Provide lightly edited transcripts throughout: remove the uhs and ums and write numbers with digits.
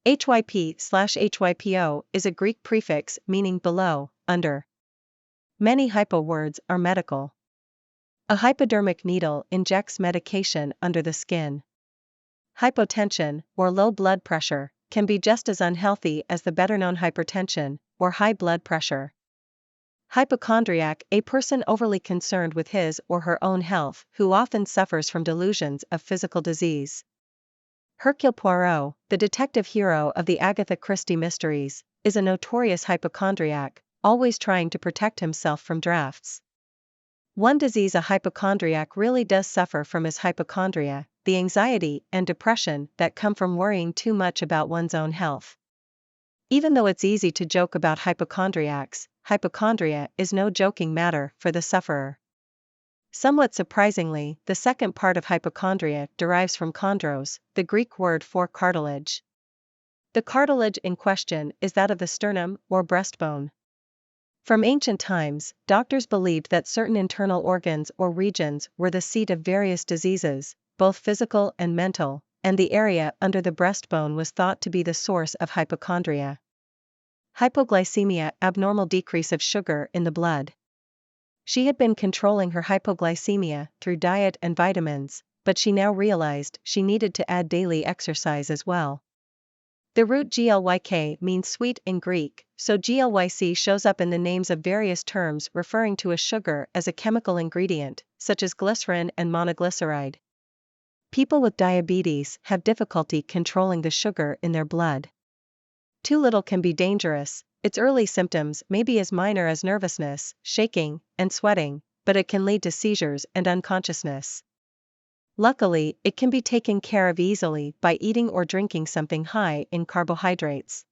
Hyp/hypo is a Greek prefix meaning below, under. Many hypo words are medical. A hypodermic needle injects medication under the skin. Hypotension, or low blood pressure, can be just as unhealthy as the better-known hypertension, or high blood pressure. Hypochondriac, a person overly concerned with his or her own health who often suffers from delusions of physical disease. Hercule Poirot, the detective hero of the Agatha Christie mysteries, is a notorious hypochondriac, always trying to protect himself from drafts. One disease a hypochondriac really does suffer from is hypochondria, the anxiety and depression that come from worrying too much about one's own health. Even though it's easy to joke about hypochondriacs, hypochondria is no joking matter for the sufferer. Somewhat surprisingly, the second part of hypochondria derives from chondros, the Greek word for cartilage. The cartilage in question is that of the sternum or breastbone. From ancient times, doctors believed that certain internal organs or regions were the seat of various diseases, both physical and mental, and the area under the breastbone was thought to be the source of hypochondria. Hypoglycemia, abnormal decrease of sugar in the blood. She had been controlling her hypoglycemia through diet and vitamins, but she now realized she needed to add daily exercise as well. The root glyk means sweet in Greek, so glyc shows up in the names of various terms referring to a sugar as a chemical ingredient, such as glycerin and monoglyceride. People with diabetes have difficulty controlling the sugar in their blood. Too little can be dangerous. Its early symptoms may be as minor as nervousness, shaking, and sweating, but it can lead to seizures and unconsciousness. Luckily, it can be taken care of easily by eating or drinking something high in carbohydrates.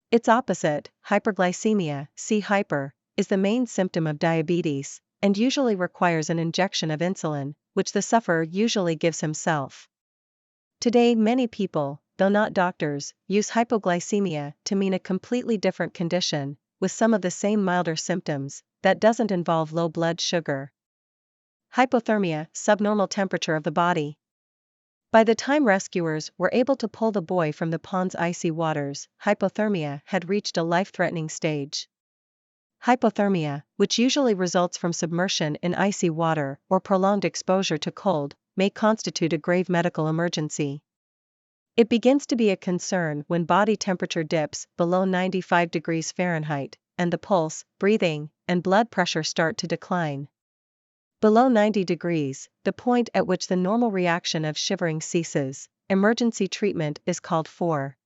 Its opposite, hyperglycemia, see hyper, is the main symptom of diabetes, and usually requires an injection of insulin, which the sufferer usually gives himself. Today many people, though not doctors, use hypoglycemia to mean a completely different condition, with some of the same milder symptoms, that doesn't involve low blood sugar. Hypothermia, subnormal temperature of the body. By the time rescuers were able to pull the boy from the pond's icy waters, hypothermia had reached a life-threatening stage. Hypothermia, which usually results from submersion in icy water or prolonged exposure to cold, may constitute a grave medical emergency. It begins to be a concern when body temperature dips below 95 degrees Fahrenheit, and the pulse, breathing, and blood pressure start to decline. Below 90 degrees, the point at which the normal reaction of shivering ceases, emergency treatment is called for.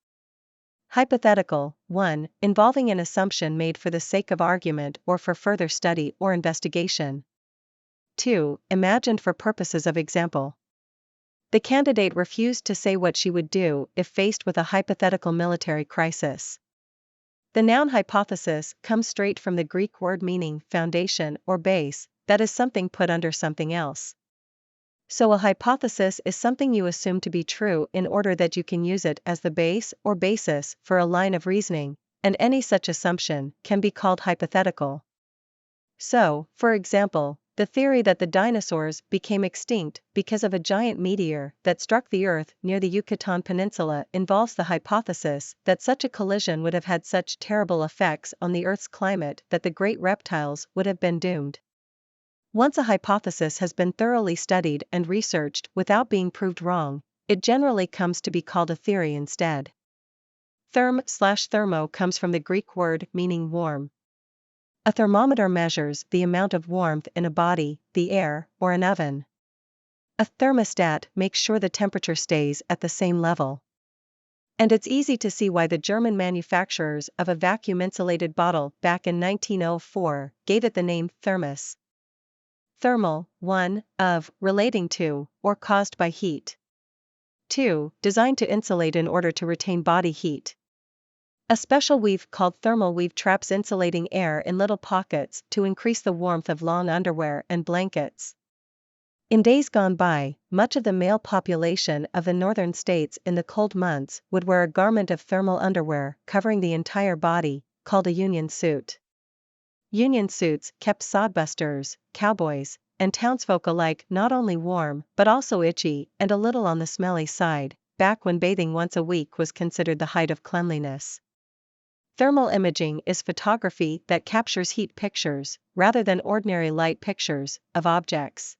Hypothetical, 1. Involving an assumption made for the sake of argument or for further study or investigation. 2. Imagined for purposes of example. The candidate refused to say what she would do if faced with a hypothetical military crisis. The noun hypothesis comes straight from the Greek word meaning foundation or base, that is something put under something else. So a hypothesis is something you assume to be true in order that you can use it as the base or basis for a line of reasoning, and any such assumption can be called hypothetical. So, for example, the theory that the dinosaurs became extinct because of a giant meteor that struck the Earth near the Yucatan Peninsula involves the hypothesis that such a collision would have had such terrible effects on the Earth's climate that the great reptiles would have been doomed. Once a hypothesis has been thoroughly studied and researched without being proved wrong, it generally comes to be called a theory instead. Therm/thermo comes from the Greek word meaning warm. A thermometer measures the amount of warmth in a body, the air, or an oven. A thermostat makes sure the temperature stays at the same level. And it's easy to see why the German manufacturers of a vacuum-insulated bottle back in 1904 gave it the name thermos. Thermal, 1, of, relating to, or caused by heat. 2, designed to insulate in order to retain body heat. A special weave called thermal weave traps insulating air in little pockets to increase the warmth of long underwear and blankets. In days gone by, much of the male population of the northern states in the cold months would wear a garment of thermal underwear covering the entire body, called a union suit. Union suits kept sodbusters, cowboys, and townsfolk alike not only warm but also itchy and a little on the smelly side, back when bathing once a week was considered the height of cleanliness. Thermal imaging is photography that captures heat pictures, rather than ordinary light pictures, of objects.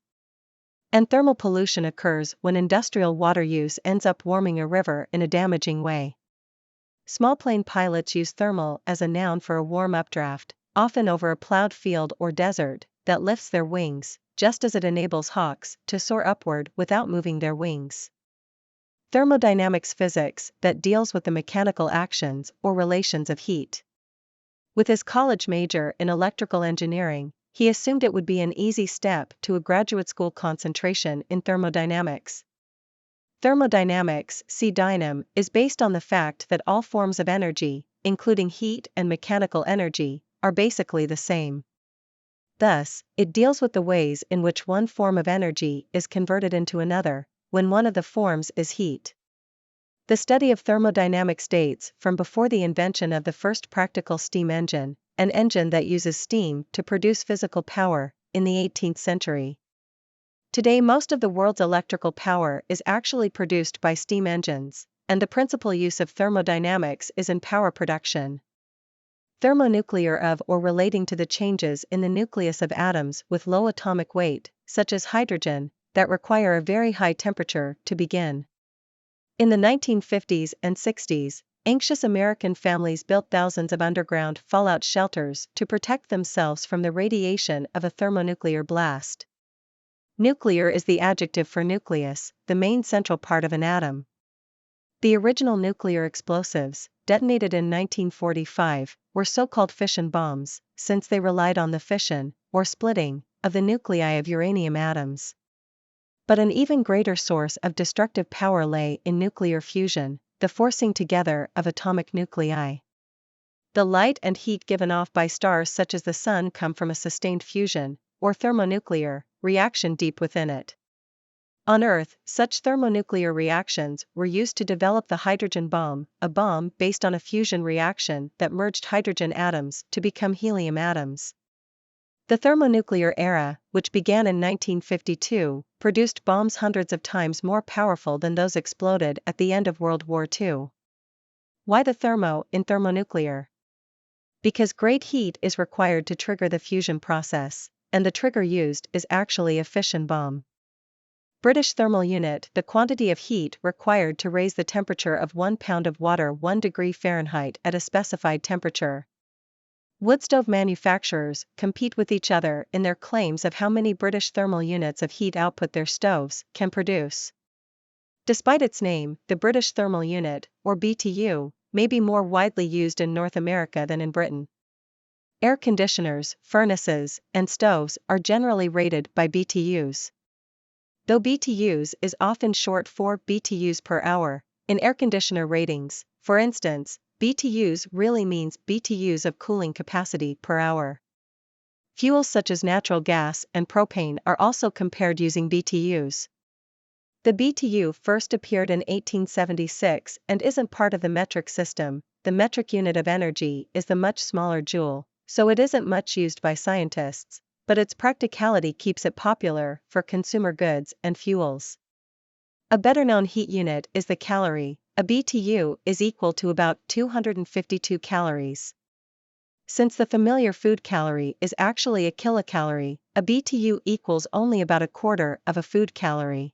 And thermal pollution occurs when industrial water use ends up warming a river in a damaging way. Small plane pilots use thermal as a noun for a warm updraft, often over a plowed field or desert, that lifts their wings, just as it enables hawks to soar upward without moving their wings. Thermodynamics physics that deals with the mechanical actions or relations of heat. With his college major in electrical engineering, he assumed it would be an easy step to a graduate school concentration in thermodynamics. Thermodynamics, see dynam, is based on the fact that all forms of energy, including heat and mechanical energy, are basically the same. Thus, it deals with the ways in which one form of energy is converted into another, when one of the forms is heat. The study of thermodynamics dates from before the invention of the first practical steam engine, an engine that uses steam to produce physical power, in the 18th century. Today most of the world's electrical power is actually produced by steam engines, and the principal use of thermodynamics is in power production. Thermonuclear of or relating to the changes in the nucleus of atoms with low atomic weight, such as hydrogen, that require a very high temperature to begin. In the 1950s and 60s, anxious American families built thousands of underground fallout shelters to protect themselves from the radiation of a thermonuclear blast. Nuclear is the adjective for nucleus, the main central part of an atom. The original nuclear explosives, detonated in 1945, were so-called fission bombs, since they relied on the fission, or splitting, of the nuclei of uranium atoms. But an even greater source of destructive power lay in nuclear fusion, the forcing together of atomic nuclei. The light and heat given off by stars such as the Sun come from a sustained fusion, or thermonuclear, reaction deep within it. On Earth, such thermonuclear reactions were used to develop the hydrogen bomb, a bomb based on a fusion reaction that merged hydrogen atoms to become helium atoms. The thermonuclear era, which began in 1952, produced bombs hundreds of times more powerful than those exploded at the end of World War II. Why the thermo in thermonuclear? Because great heat is required to trigger the fusion process, and the trigger used is actually a fission bomb. British thermal unit, the quantity of heat required to raise the temperature of 1 pound of water 1 degree Fahrenheit at a specified temperature. Wood stove manufacturers compete with each other in their claims of how many British thermal units of heat output their stoves can produce. Despite its name, the British thermal unit, or BTU, may be more widely used in North America than in Britain. Air conditioners, furnaces, and stoves are generally rated by BTUs. Though BTUs is often short for BTUs per hour, in air conditioner ratings, for instance, BTUs really means BTUs of cooling capacity per hour. Fuels such as natural gas and propane are also compared using BTUs. The BTU first appeared in 1876 and isn't part of the metric system. The metric unit of energy is the much smaller joule, so it isn't much used by scientists, but its practicality keeps it popular for consumer goods and fuels. A better-known heat unit is the calorie. A BTU is equal to about 252 calories. Since the familiar food calorie is actually a kilocalorie, a BTU equals only about a quarter of a food calorie.